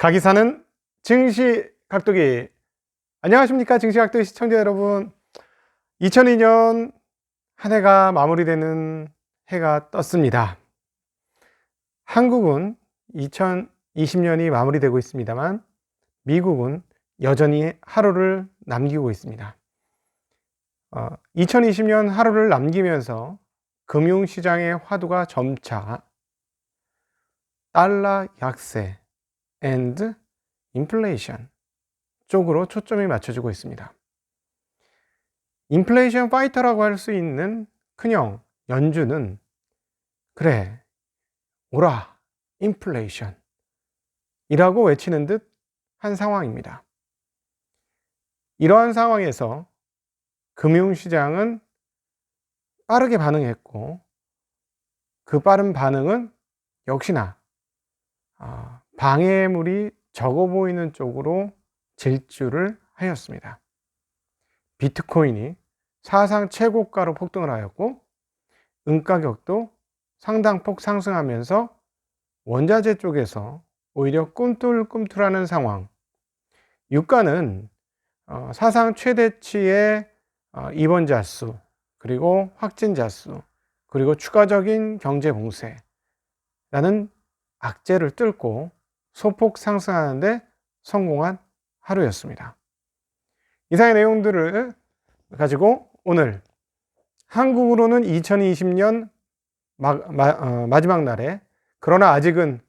각이 사는 증시각도기. 안녕하십니까, 증시각도기 시청자 여러분. 2002년 한 해가 마무리되는 해가 떴습니다. 한국은 2020년이 마무리되고 있습니다만 미국은 여전히 하루를 남기고 있습니다. 2020년 하루를 남기면서 금융시장의 화두가 점차 달러 약세 and inflation 쪽으로 초점이 맞춰지고 있습니다. 인플레이션 파이터라고 할 수 있는 큰형 연준은 그래 오라 인플레이션 이라고 외치는 듯 한 상황입니다. 이러한 상황에서 금융시장은 빠르게 반응했고, 그 빠른 반응은 역시나 방해물이 적어 보이는 쪽으로 질주를 하였습니다. 비트코인이 사상 최고가로 폭등을 하였고, 은가격도 상당폭 상승하면서 원자재 쪽에서 오히려 꿈틀꿈틀하는 상황. 유가는 사상 최대치의 입원자 수, 그리고 확진자 수, 그리고 추가적인 경제 봉쇄라는 악재를 뚫고 소폭 상승하는데 성공한 하루였습니다. 이상의 내용들을 가지고 오늘 한국으로는 2020년 마지막 날에, 그러나 아직은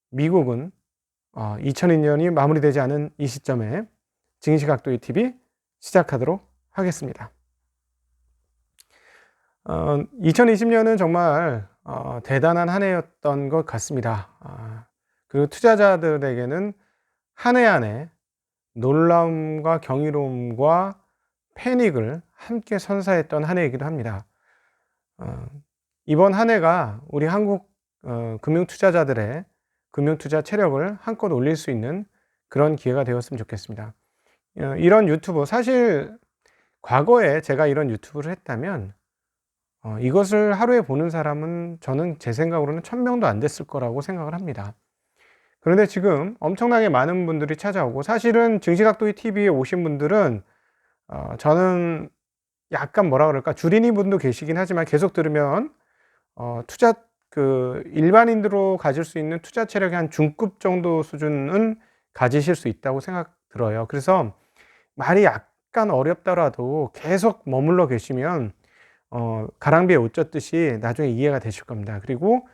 미국은 2002년이 마무리되지 않은 이 시점에 증시각도기 TV 시작하도록 하겠습니다. 2020년은 정말 대단한 한 해였던 것 같습니다. 그리고 투자자들에게는 한 해 한 해 놀라움과 경이로움과 패닉을 함께 선사했던 한 해이기도 합니다. 이번 한 해가 우리 한국 금융투자자들의 금융투자 체력을 한껏 올릴 수 있는 그런 기회가 되었으면 좋겠습니다. 이런 유튜브, 사실 과거에 제가 이런 유튜브를 했다면 이것을 하루에 보는 사람은 저는 제 생각으로는 1000명도 안 됐을 거라고 생각을 합니다. 그런데 지금 엄청나게 많은 분들이 찾아오고, 사실은 증시각도기 TV에 오신 분들은 저는 약간 뭐라 그럴까, 주린이 분도 계시긴 하지만 계속 들으면 투자 일반인으로 가질 수 있는 투자 체력의 한 중급 정도 수준은 가지실 수 있다고 생각 들어요. 그래서 말이 약간 어렵더라도 계속 머물러 계시면 가랑비에 옷 젖듯이 나중에 이해가 되실 겁니다. 그리고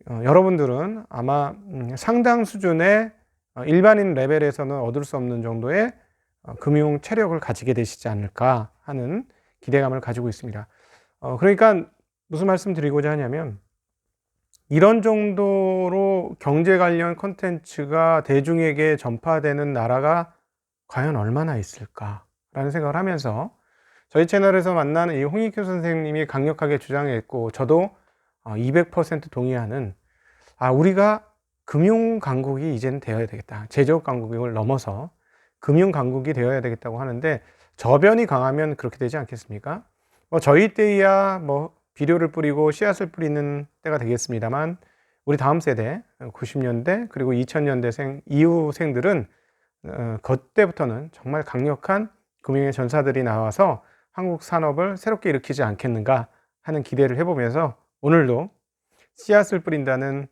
여러분들은 아마 상당 수준의 일반인 레벨에서는 얻을 수 없는 정도의 금융 체력을 가지게 되시지 않을까 하는 기대감을 가지고 있습니다. 그러니까 무슨 말씀 드리고자 하냐면, 이런 정도로 경제 관련 콘텐츠가 대중에게 전파되는 나라가 과연 얼마나 있을까라는 생각을 하면서 저희 채널에서 만나는 이 홍익규 선생님이 강력하게 주장했고, 저도 200% 동의하는, 우리가 금융 강국이 이제는 되어야 되겠다. 제조업 강국을 넘어서 금융 강국이 되어야 되겠다고 하는데, 저변이 강하면 그렇게 되지 않겠습니까? 저희 때야 비료를 뿌리고 씨앗을 뿌리는 때가 되겠습니다만, 우리 다음 세대 90년대 그리고 2000년대생 이후생들은 그때부터는 정말 강력한 금융의 전사들이 나와서 한국 산업을 새롭게 일으키지 않겠는가 하는 기대를 해보면서 오늘도 씨앗을 뿌린다는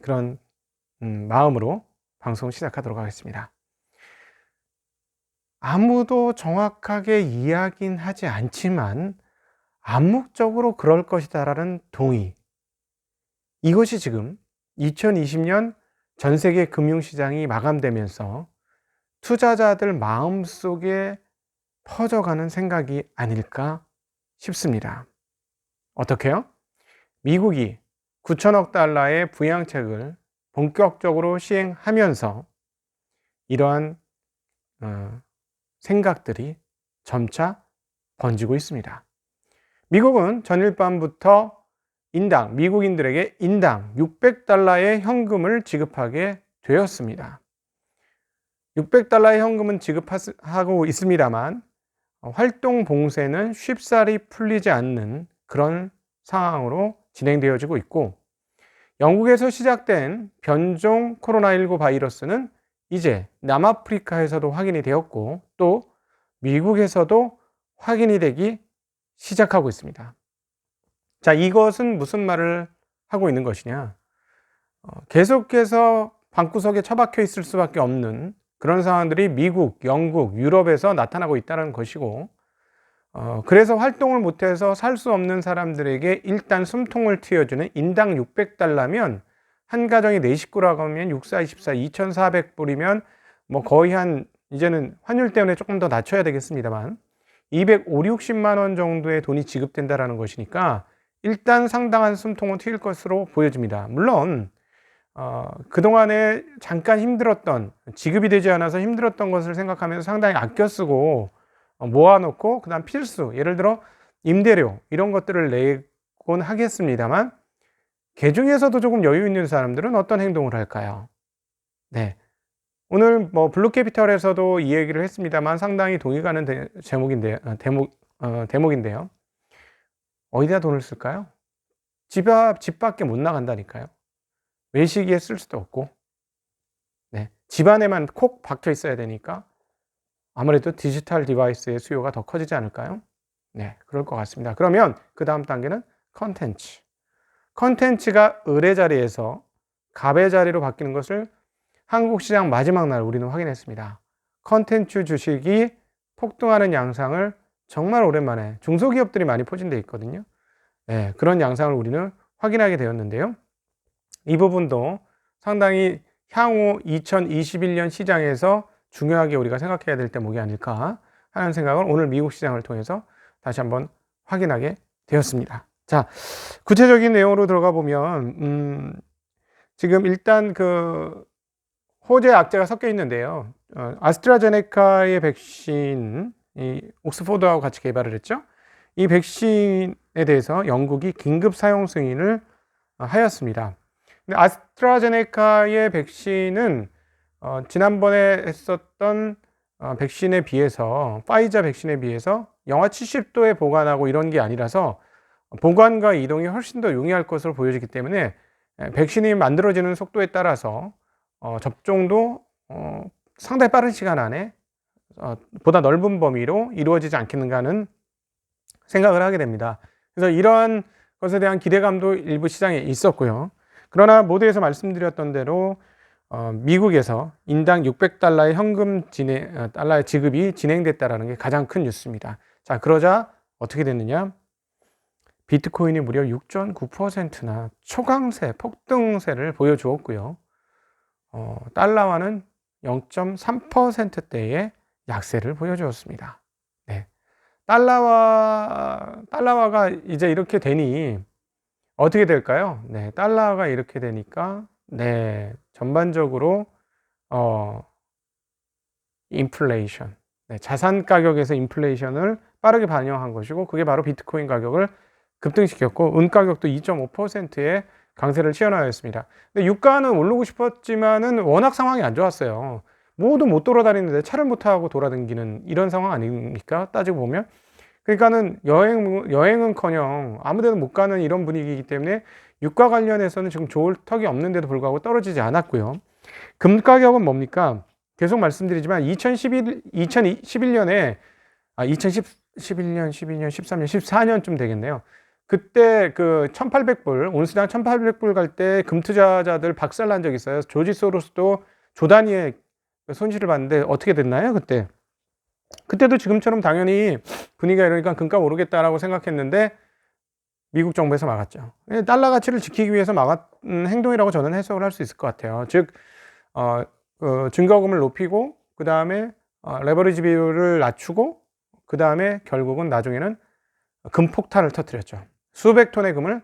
그런 마음으로 방송 시작하도록 하겠습니다. 아무도 정확하게 이야기는 하지 않지만 암묵적으로 그럴 것이다라는 동의, 이것이 지금 2020년 전 세계 금융시장이 마감되면서 투자자들 마음속에 퍼져가는 생각이 아닐까 싶습니다. 어떻게요? 미국이 9천억 달러의 부양책을 본격적으로 시행하면서 이러한 생각들이 점차 번지고 있습니다. 미국은 전일 밤부터 미국인들에게 인당 600달러의 현금을 지급하게 되었습니다. 600달러의 현금은 지급하고 있습니다만 활동 봉쇄는 쉽사리 풀리지 않는 그런 상황으로 진행되어지고 있고, 영국에서 시작된 변종 코로나19 바이러스는 이제 남아프리카에서도 확인이 되었고 또 미국에서도 확인이 되기 시작하고 있습니다. 자, 이것은 무슨 말을 하고 있는 것이냐? 계속해서 방구석에 처박혀 있을 수밖에 없는 그런 상황들이 미국, 영국, 유럽에서 나타나고 있다는 것이고, 그래서 활동을 못해서 살 수 없는 사람들에게 일단 숨통을 트여주는 인당 600달러면 한 가정이 4식구라고 하면 6, 4, 24, 2,400불이면 뭐 거의 한 이제는 환율 때문에 조금 더 낮춰야 되겠습니다만 250, 60만 원 정도의 돈이 지급된다라는 것이니까 일단 상당한 숨통을 트일 것으로 보여집니다. 물론 그동안에 잠깐 힘들었던, 지급이 되지 않아서 힘들었던 것을 생각하면서 상당히 아껴 쓰고 모아놓고 그 다음 필수, 예를 들어 임대료 이런 것들을 내곤 하겠습니다만 그중에서도 조금 여유 있는 사람들은 어떤 행동을 할까요? 네, 오늘 뭐 블루캐피털에서도 이 얘기를 했습니다만 상당히 동의 가는 대목인데요. 어디다 돈을 쓸까요? 집 밖에 못 나간다니까요. 외식에 쓸 수도 없고, 네, 집 안에만 콕 박혀 있어야 되니까 아무래도 디지털 디바이스의 수요가 더 커지지 않을까요? 네, 그럴 것 같습니다. 그러면 그 다음 단계는 컨텐츠. 컨텐츠가 을의 자리에서 갑의 자리로 바뀌는 것을 한국 시장 마지막 날 우리는 확인했습니다. 컨텐츠 주식이 폭등하는 양상을 정말 오랜만에 중소기업들이 많이 포진되어 있거든요. 네, 그런 양상을 우리는 확인하게 되었는데요. 이 부분도 상당히 향후 2021년 시장에서 중요하게 우리가 생각해야 될 대목이 아닐까 하는 생각을 오늘 미국 시장을 통해서 다시 한번 확인하게 되었습니다. 자, 구체적인 내용으로 들어가 보면 지금 일단 그 호재 악재가 섞여 있는데요. 아스트라제네카의 백신, 이 옥스포드하고 같이 개발을 했죠. 이 백신에 대해서 영국이 긴급 사용 승인을 하였습니다. 근데 아스트라제네카의 백신은 지난번에 했었던 백신에 비해서, 파이자 백신에 비해서 영하 70도에 보관하고 이런 게 아니라서 보관과 이동이 훨씬 더 용이할 것으로 보여지기 때문에 백신이 만들어지는 속도에 따라서 접종도 상당히 빠른 시간 안에 보다 넓은 범위로 이루어지지 않겠는가 하는 생각을 하게 됩니다. 그래서 이러한 것에 대한 기대감도 일부 시장에 있었고요. 그러나 모두에서 말씀드렸던 대로 미국에서 인당 600달러의 달러의 지급이 진행됐다는 게 가장 큰 뉴스입니다. 자, 그러자 어떻게 됐느냐? 비트코인이 무려 6.9%나 초강세, 폭등세를 보여주었고요. 달러화는 0.3%대의 약세를 보여주었습니다. 네. 달러화가 이제 이렇게 되니 어떻게 될까요? 네, 달러가 이렇게 되니까 네, 전반적으로 인플레이션, 네, 자산 가격에서 인플레이션을 빠르게 반영한 것이고 그게 바로 비트코인 가격을 급등시켰고 은 가격도 2.5%의 강세를 시현하였습니다. 근데 유가는 오르고 싶었지만은 워낙 상황이 안 좋았어요. 모두 못 돌아다니는데 차를 못 타고 돌아다니는 이런 상황 아닙니까? 따지고 보면. 그러니까는 여행은커녕 아무데도 못 가는 이런 분위기이기 때문에 유가 관련해서는 지금 좋을 턱이 없는데도 불구하고 떨어지지 않았고요. 금 가격은 뭡니까? 계속 말씀드리지만 2011년에 2011년, 12년, 13년, 14년쯤 되겠네요. 그때 그 1,800불, 온스당 1,800불 갈 때 금투자자들 박살난 적이 있어요. 조지 소로스도 조 단위의 손실을 봤는데 어떻게 됐나요? 그때도 지금처럼 당연히 분위기가 이러니까 금값 오르겠다라고 생각했는데 미국 정부에서 막았죠. 달러 가치를 지키기 위해서 막은 행동이라고 저는 해석을 할 수 있을 것 같아요. 즉 증거금을 높이고 그 다음에 레버리지 비율을 낮추고 그 다음에 결국은 나중에는 금 폭탄을 터뜨렸죠. 수백 톤의 금을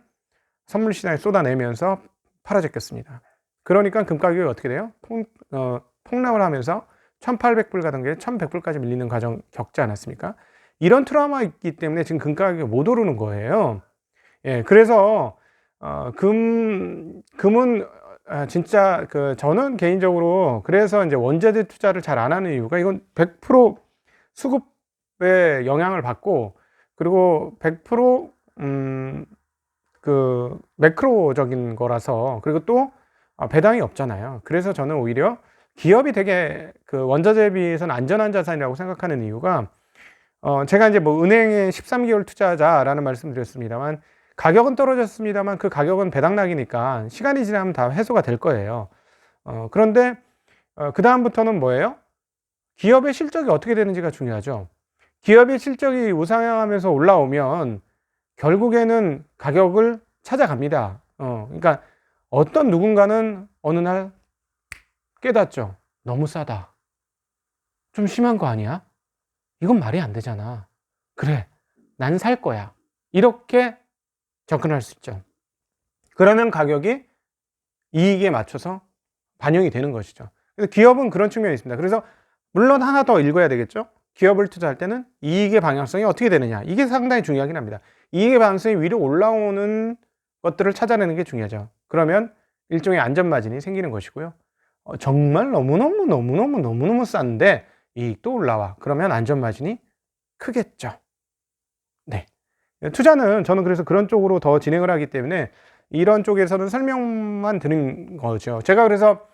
선물 시장에 쏟아내면서 팔아제꼈습니다. 그러니까 금 가격이 어떻게 돼요? 폭락을 하면서 1,800불 가던 게 1,100불까지 밀리는 과정 겪지 않았습니까? 이런 트라우마가 있기 때문에 지금 금 가격이 못 오르는 거예요. 예, 그래서 금은 진짜 저는 개인적으로 그래서 이제 원자재 투자를 잘 안 하는 이유가 이건 100% 수급에 영향을 받고 그리고 100% 그 매크로적인 거라서, 그리고 또 배당이 없잖아요. 그래서 저는 오히려 기업이 되게 그 원자재에 비해서는 안전한 자산이라고 생각하는 이유가, 제가 이제 뭐 은행에 13개월 투자하자라는 말씀 드렸습니다만, 가격은 떨어졌습니다만 그 가격은 배당락이니까 시간이 지나면 다 해소가 될 거예요. 그런데 그 다음부터는 뭐예요? 기업의 실적이 어떻게 되는지가 중요하죠. 기업의 실적이 우상향하면서 올라오면 결국에는 가격을 찾아갑니다. 그러니까 어떤 누군가는 어느 날 깨닫죠. 너무 싸다. 좀 심한 거 아니야? 이건 말이 안 되잖아. 그래, 난 살 거야. 이렇게 접근할 수 있죠. 그러면 가격이 이익에 맞춰서 반영이 되는 것이죠. 그래서 기업은 그런 측면이 있습니다. 그래서 물론 하나 더 읽어야 되겠죠. 기업을 투자할 때는 이익의 방향성이 어떻게 되느냐, 이게 상당히 중요하긴 합니다. 이익의 방향성이 위로 올라오는 것들을 찾아내는 게 중요하죠. 그러면 일종의 안전마진이 생기는 것이고요. 정말 너무너무 싼데 이익도 올라와. 그러면 안전마진이 크겠죠. 네. 투자는 저는 그래서 그런 쪽으로 더 진행을 하기 때문에 이런 쪽에서는 설명만 드린 거죠. 제가 그래서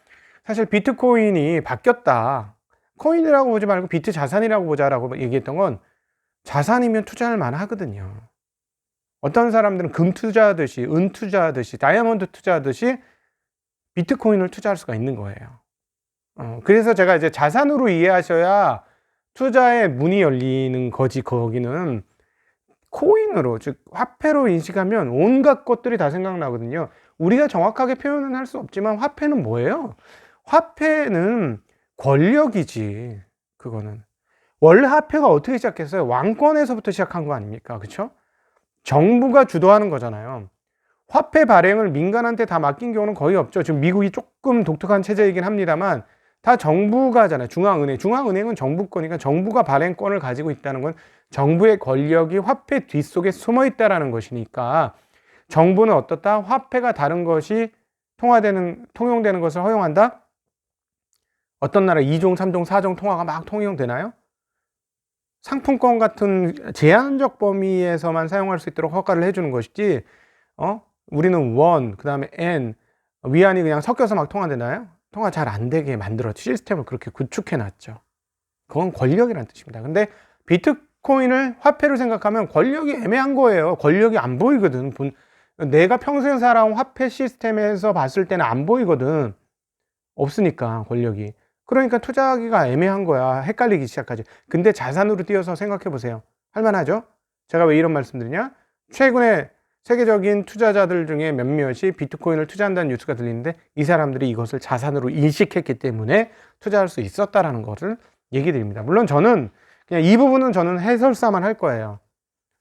사실 비트코인이 바뀌었다, 코인이라고 보지 말고 비트 자산이라고 보자라고 얘기했던 건, 자산이면 투자할 만하거든요. 어떤 사람들은 금 투자하듯이, 은 투자하듯이, 다이아몬드 투자하듯이 비트코인을 투자할 수가 있는 거예요. 그래서 제가 이제 자산으로 이해하셔야 투자의 문이 열리는 거지, 거기는 코인으로, 즉 화폐로 인식하면 온갖 것들이 다 생각나거든요. 우리가 정확하게 표현은 할 수 없지만 화폐는 뭐예요? 화폐는 권력이지. 그거는 원래 화폐가 어떻게 시작했어요? 왕권에서부터 시작한 거 아닙니까? 그렇죠? 정부가 주도하는 거잖아요. 화폐 발행을 민간한테 다 맡긴 경우는 거의 없죠. 지금 미국이 조금 독특한 체제이긴 합니다만 다 정부가 하잖아요. 중앙은행은 정부 거니까 정부가 발행권을 가지고 있다는 건 정부의 권력이 화폐 뒷속에 숨어 있다는 것이니까, 정부는 어떻다? 화폐가 다른 것이 통용되는 것을 허용한다? 어떤 나라 2종, 3종, 4종 통화가 막 통용되나요? 상품권 같은 제한적 범위에서만 사용할 수 있도록 허가를 해주는 것이지, 우리는 원, 그 다음에 엔, 위안이 그냥 섞여서 막 통화되나요? 통화 잘 안 되게 만들었죠. 시스템을 그렇게 구축해 놨죠. 그건 권력이라는 뜻입니다. 근데 비트코인을 화폐로 생각하면 권력이 애매한 거예요. 권력이 안 보이거든. 내가 평생 살아온 화폐 시스템에서 봤을 때는 안 보이거든. 없으니까 권력이. 그러니까 투자하기가 애매한 거야. 헷갈리기 시작하지. 근데 자산으로 띄어서 생각해 보세요. 할만하죠? 제가 왜 이런 말씀 드리냐? 최근에 세계적인 투자자들 중에 몇몇이 비트코인을 투자한다는 뉴스가 들리는데, 이 사람들이 이것을 자산으로 인식했기 때문에 투자할 수 있었다라는 것을 얘기 드립니다. 물론 저는 그냥 이 부분은 저는 해설사만 할 거예요.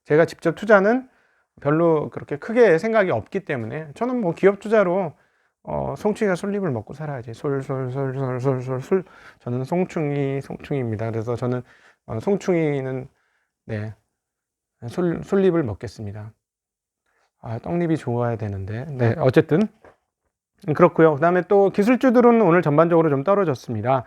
제가 직접 투자는 별로 그렇게 크게 생각이 없기 때문에, 저는 뭐 기업 투자로 송충이가 솔잎을 먹고 살아야지. 솔. 저는 송충이입니다. 그래서 저는 송충이는, 네, 솔잎을 먹겠습니다. 떡잎이 좋아야 되는데. 네, 어쨌든 그렇고요. 그 다음에 또 기술주들은 오늘 전반적으로 좀 떨어졌습니다.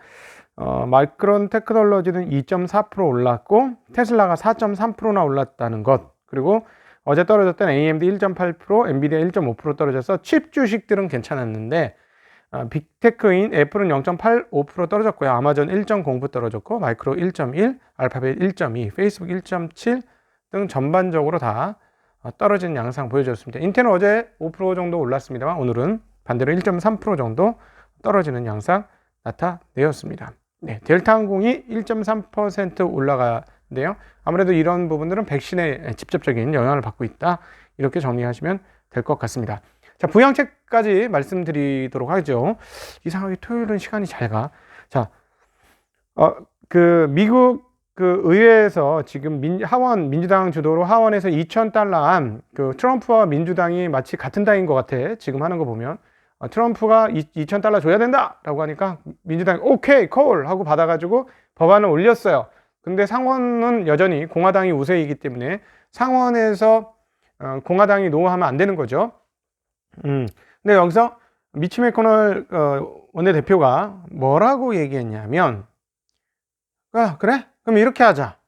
마이크론 테크놀로지는 2.4% 올랐고, 테슬라가 4.3%나 올랐다는 것, 그리고 어제 떨어졌던 AMD 1.8%, 엔비디아 1.5% 떨어져서 칩 주식들은 괜찮았는데, 빅테크인 애플은 0.85% 떨어졌고요. 아마존 1.09% 떨어졌고, 마이크로 1.1, 알파벳 1.2, 페이스북 1.7 등 전반적으로 다 떨어진 양상 보여줬습니다. 인텔은 어제 5% 정도 올랐습니다만 오늘은 반대로 1.3% 정도 떨어지는 양상 나타내었습니다. 네, 델타항공이 1.3% 올라가는데요. 아무래도 이런 부분들은 백신에 직접적인 영향을 받고 있다, 이렇게 정리하시면 될 것 같습니다. 자, 부양책까지 말씀드리도록 하죠. 이상하게 토요일은 시간이 잘 가. 자, 미국 의회에서 지금 민주당 주도로 하원에서 $2,000안, 트럼프와 민주당이 마치 같은 당인 것 같아. 지금 하는 거 보면. 트럼프가 $2,000 줘야 된다! 라고 하니까 민주당이 오케이, 콜! 하고 받아가지고 법안을 올렸어요. 근데 상원은 여전히 공화당이 우세이기 때문에 상원에서 공화당이 노하면 안 되는 거죠. 근데 여기서 미치 매코넬 원내대표가 뭐라고 얘기했냐면, 그래? 그럼 이렇게 하자.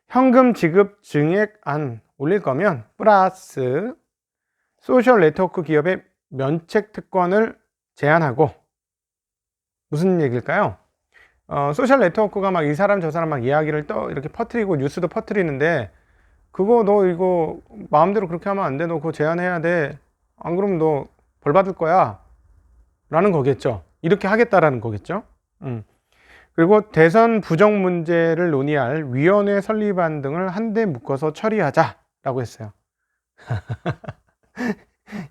현금 지급 증액안 올릴 거면 플러스 소셜 네트워크 기업의 면책 특권을 제한하고, 무슨 얘기일까요? 소셜 네트워크가 막 이 사람 저 사람 막 이야기를 이렇게 퍼뜨리고 뉴스도 퍼뜨리는데, 그거 너 이거 마음대로 그렇게 하면 안 돼. 너 그거 제한해야 돼. 안 그러면 너 벌 받을 거야. 라는 거겠죠. 이렇게 하겠다라는 거겠죠. 그리고 대선 부정 문제를 논의할 위원회 설립안 등을 한데 묶어서 처리하자라고 했어요.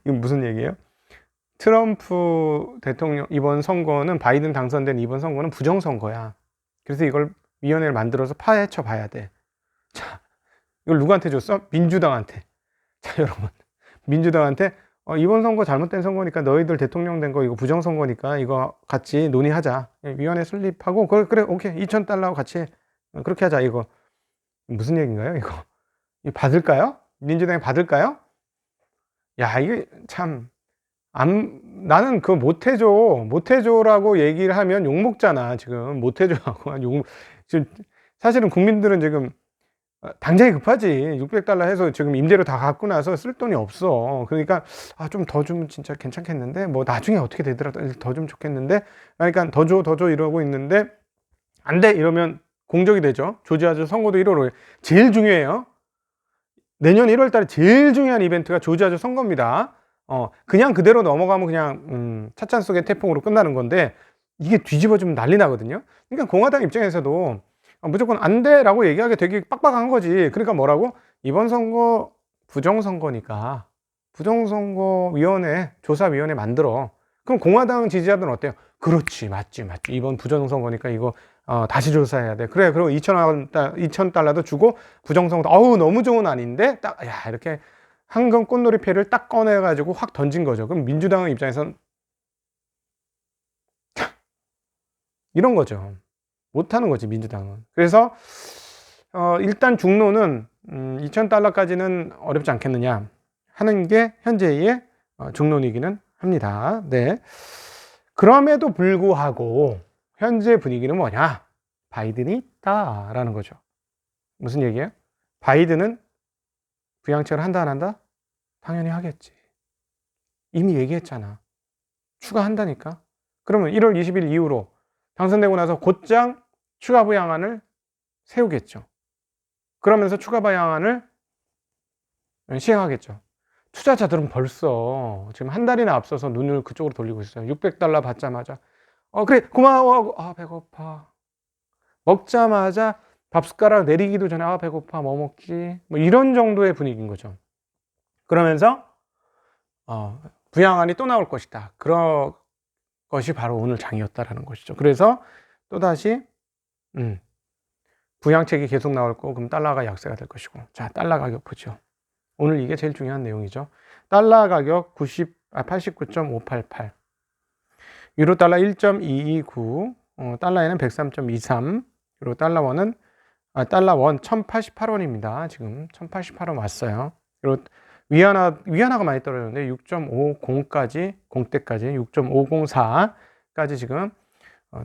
이건 무슨 얘기예요? 트럼프 대통령 이번 선거는, 바이든 당선된 이번 선거는 부정선거야. 그래서 이걸 위원회를 만들어서 파헤쳐 봐야 돼. 자, 이걸 누구한테 줬어? 민주당한테. 자, 여러분, 민주당한테 이번 선거 잘못된 선거니까, 너희들 대통령 된 거 이거 부정선거니까 이거 같이 논의하자. 위원회 설립하고, 그래 오케이, $2,000 같이 그렇게 하자. 이거 무슨 얘기인가요? 이거 받을까요? 민주당이 받을까요? 야, 이게 참, 나는 그거 못해줘라고 얘기를 하면 욕먹잖아. 지금 못해줘라고 지금 사실은 국민들은 지금 당장이 급하지. $600 해서 지금 임대료 다 갖고 나서 쓸 돈이 없어. 그러니까 좀 더 주면 진짜 괜찮겠는데, 뭐 나중에 어떻게 되더라도 더 주면 좋겠는데, 그러니까 더 줘 이러고 있는데, 안 돼 이러면 공적이 되죠. 조지아주 선거도 1월에 제일 중요해요. 내년 1월 달에 제일 중요한 이벤트가 조지아주 선거입니다. 그냥 그대로 넘어가면 그냥 찻잔 속의 태풍으로 끝나는 건데, 이게 뒤집어지면 난리 나거든요. 그러니까 공화당 입장에서도 무조건 안 돼라고 얘기하기 되게 빡빡한 거지. 그러니까 뭐라고? 이번 선거 부정선거니까 부정선거위원회, 조사위원회 만들어. 그럼 공화당 지지자들은 어때요? 그렇지, 맞지. 이번 부정선거니까 이거 다시 조사해야 돼. 그래, 그럼 $2,000도 주고, 부정선거, 너무 좋은 아닌데? 딱, 야, 이렇게 황금 꽃놀이패를 딱 꺼내가지고 확 던진 거죠. 그럼 민주당 입장에선 이런 거죠. 못하는 거지, 민주당은. 그래서 일단 중로는 $2,000까지는 어렵지 않겠느냐 하는 게 현재의 중론이기는 합니다. 네. 그럼에도 불구하고 현재 분위기는 뭐냐? 바이든이 있다라는 거죠. 무슨 얘기예요? 바이든은 부양책을 한다 안 한다? 당연히 하겠지. 이미 얘기했잖아. 추가한다니까. 그러면 1월 20일 이후로 당선되고 나서 곧장 추가 부양안을 세우겠죠. 그러면서 추가 부양안을 시행하겠죠. 투자자들은 벌써 지금 한 달이나 앞서서 눈을 그쪽으로 돌리고 있어요. $600 받자마자 그래 고마워 하고, 배고파. 먹자마자 밥 숟가락 내리기도 전에 배고파, 뭐 먹지, 뭐 이런 정도의 분위기인 거죠. 그러면서 부양안이 또 나올 것이다. 그런 것이 바로 오늘 장이었다라는 것이죠. 그래서 또다시 부양책이 계속 나올 거고, 그럼 달러가 약세가 될 것이고. 자, 달러 가격 보죠. 오늘 이게 제일 중요한 내용이죠. 달러 가격 89.588, 유로 달러 1.229, 달러에는 103.23, 그리고 달러 원 1088원입니다. 지금 1088원 왔어요. 그리고 위안화가 많이 떨어졌는데 6.50까지, 공대까지 6.504까지 지금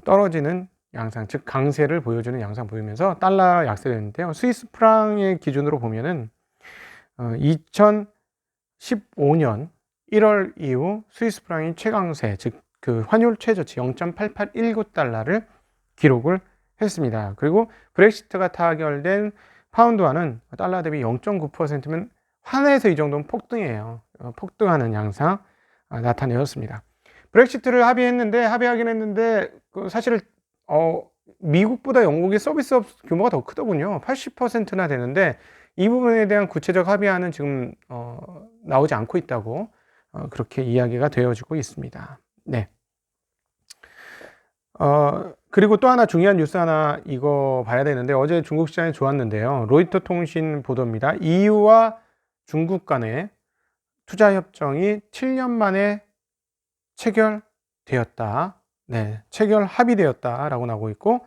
떨어지는 양상, 즉 강세를 보여주는 양상 보이면서 달러 약세되는데요. 스위스 프랑의 기준으로 보면은 2015년 1월 이후 스위스 프랑이 최강세, 즉 그 환율 최저치 0.8819달러를 기록을 했습니다. 그리고 브렉시트가 타결된 파운드화는 달러 대비 0.9%면 환에서 이 정도면 폭등이에요. 폭등하는 양상 나타내었습니다. 브렉시트를 합의하긴 했는데 사실 미국보다 영국이 서비스업 규모가 더 크더군요. 80%나 되는데 이 부분에 대한 구체적 합의안은 지금 나오지 않고 있다고 그렇게 이야기가 되어지고 있습니다. 네. 그리고 또 하나 중요한 뉴스 하나 이거 봐야 되는데, 어제 중국 시장이 좋았는데요. 로이터 통신 보도입니다. EU와 중국 간의 투자 협정이 7년 만에 체결되었다. 네, 체결 합의되었다라고 나오고 있고,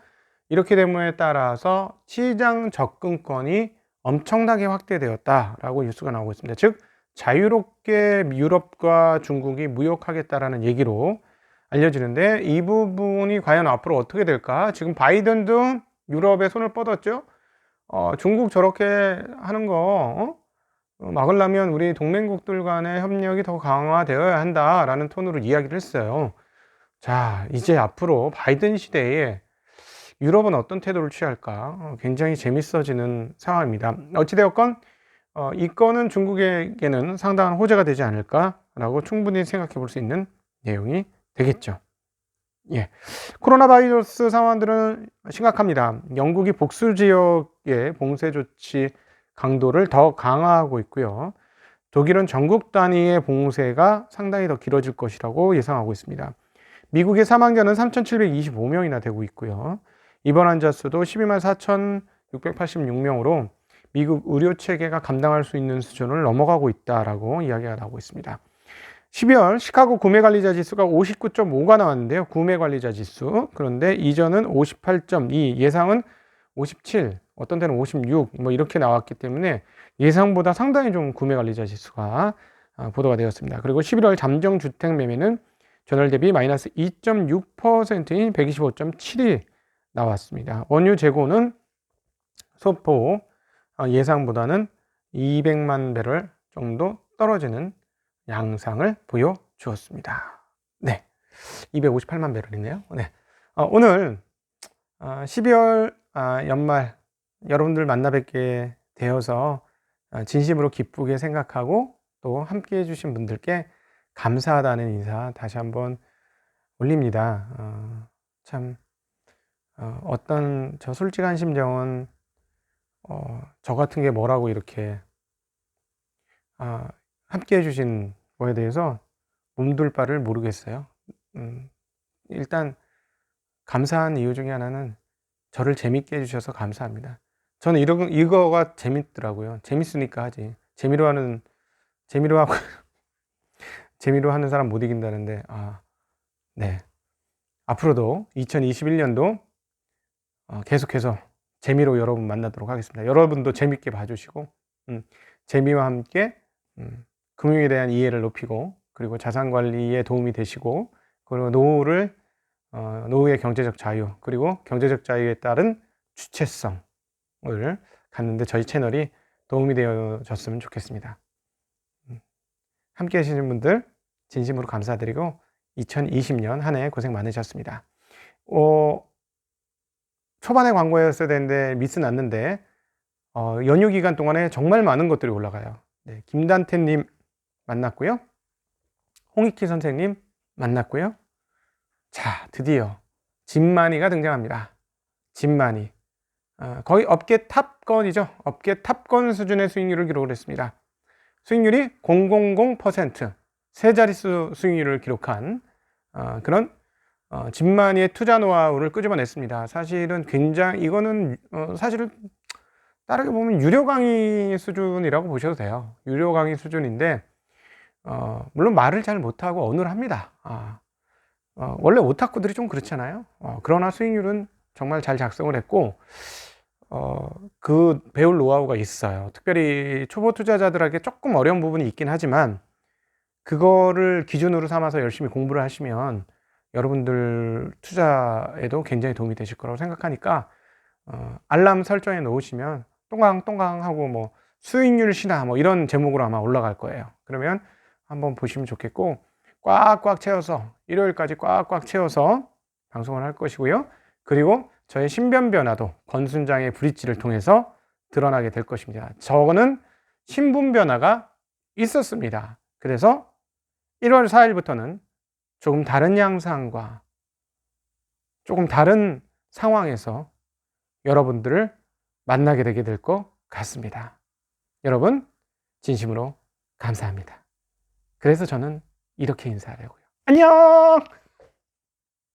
이렇게 됨에 따라서 시장 접근권이 엄청나게 확대되었다라고 뉴스가 나오고 있습니다. 즉, 자유롭게 유럽과 중국이 무역하겠다라는 얘기로 알려지는데, 이 부분이 과연 앞으로 어떻게 될까? 지금 바이든도 유럽에 손을 뻗었죠. 중국 저렇게 하는 거 막으려면 우리 동맹국들 간의 협력이 더 강화되어야 한다라는 톤으로 이야기를 했어요. 자, 이제 앞으로 바이든 시대에 유럽은 어떤 태도를 취할까 굉장히 재밌어지는 상황입니다. 어찌되었건 이 건은 중국에게는 상당한 호재가 되지 않을까라고 충분히 생각해 볼 수 있는 내용이 되겠죠. 예. 코로나 바이러스 상황들은 심각합니다. 영국이 복수 지역의 봉쇄 조치 강도를 더 강화하고 있고요. 독일은 전국 단위의 봉쇄가 상당히 더 길어질 것이라고 예상하고 있습니다. 미국의 사망자는 3,725명이나 되고 있고요. 입원 환자 수도 12만 4,686명으로 미국 의료 체계가 감당할 수 있는 수준을 넘어가고 있다라고 이야기가 나오고 있습니다. 12월 시카고 구매관리자 지수가 59.5가 나왔는데요. 구매관리자 지수. 그런데 이전은 58.2, 예상은 57, 어떤 때는 56, 뭐 이렇게 나왔기 때문에 예상보다 상당히 좀 구매관리자 지수가 보도가 되었습니다. 그리고 11월 잠정주택 매매는 전월 대비 마이너스 2.6%인 125.7이 나왔습니다. 원유 재고는 소폭 예상보다는 200만 배럴 정도 떨어지는 양상을 보여주었습니다. 네, 258만 배럴이네요. 네, 오늘 12월 연말 여러분들 만나 뵙게 되어서 진심으로 기쁘게 생각하고 또 함께 해주신 분들께 감사하다는 인사 다시 한번 올립니다. 참 어떤 저 솔직한 심정은 저 같은 게 뭐라고 이렇게 함께 해주신 거에 대해서 몸둘 바를 모르겠어요. 일단 감사한 이유 중에 하나는 저를 재밌게 해주셔서 감사합니다. 저는 이거가 재밌더라고요. 재밌으니까 하지. 재미로 하고 재미로 하는 사람 못 이긴다는데, 네. 앞으로도 2021년도 계속해서 재미로 여러분 만나도록 하겠습니다. 여러분도 재밌게 봐주시고, 재미와 함께 금융에 대한 이해를 높이고, 그리고 자산 관리에 도움이 되시고, 그리고 노후의 경제적 자유, 그리고 경제적 자유에 따른 주체성을 갖는데 저희 채널이 도움이 되어졌으면 좋겠습니다. 함께 하시는 분들 진심으로 감사드리고 2020년 한 해 고생 많으셨습니다. 초반에 광고였어야 되는데 미스 났는데 연휴 기간 동안에 정말 많은 것들이 올라가요. 네, 김단태님 만났고요. 홍익희 선생님 만났고요. 자, 드디어 진만이가 등장합니다. 진만이. 거의 업계 탑건이죠. 업계 탑건 수준의 수익률을 기록을 했습니다. 수익률이 0.000%, 세 자릿수 수익률을 기록한 그런 진만이의 투자 노하우를 끄집어냈습니다. 사실은 이거는 사실은 따르게 보면 유료 강의 수준이라고 보셔도 돼요. 유료 강의 수준인데 물론 말을 잘 못하고 언어를 합니다. 원래 오타쿠들이 좀 그렇잖아요. 그러나 수익률은 정말 잘 작성을 했고 그 배울 노하우가 있어요. 특별히 초보 투자자들에게 조금 어려운 부분이 있긴 하지만 그거를 기준으로 삼아서 열심히 공부를 하시면 여러분들 투자에도 굉장히 도움이 되실 거라고 생각하니까 알람 설정해 놓으시면 똥강똥강 하고 뭐 수익률 신화 뭐 이런 제목으로 아마 올라갈 거예요. 그러면 한번 보시면 좋겠고 꽉꽉 채워서 일요일까지 꽉꽉 채워서 방송을 할 것이고요. 그리고 저의 신변 변화도 권순장의 브릿지를 통해서 드러나게 될 것입니다. 저거는 신분 변화가 있었습니다. 그래서 1월 4일부터는 조금 다른 양상과 조금 다른 상황에서 여러분들을 만나게 되게 될 것 같습니다. 여러분 진심으로 감사합니다. 그래서 저는 이렇게 인사하려고요. 안녕!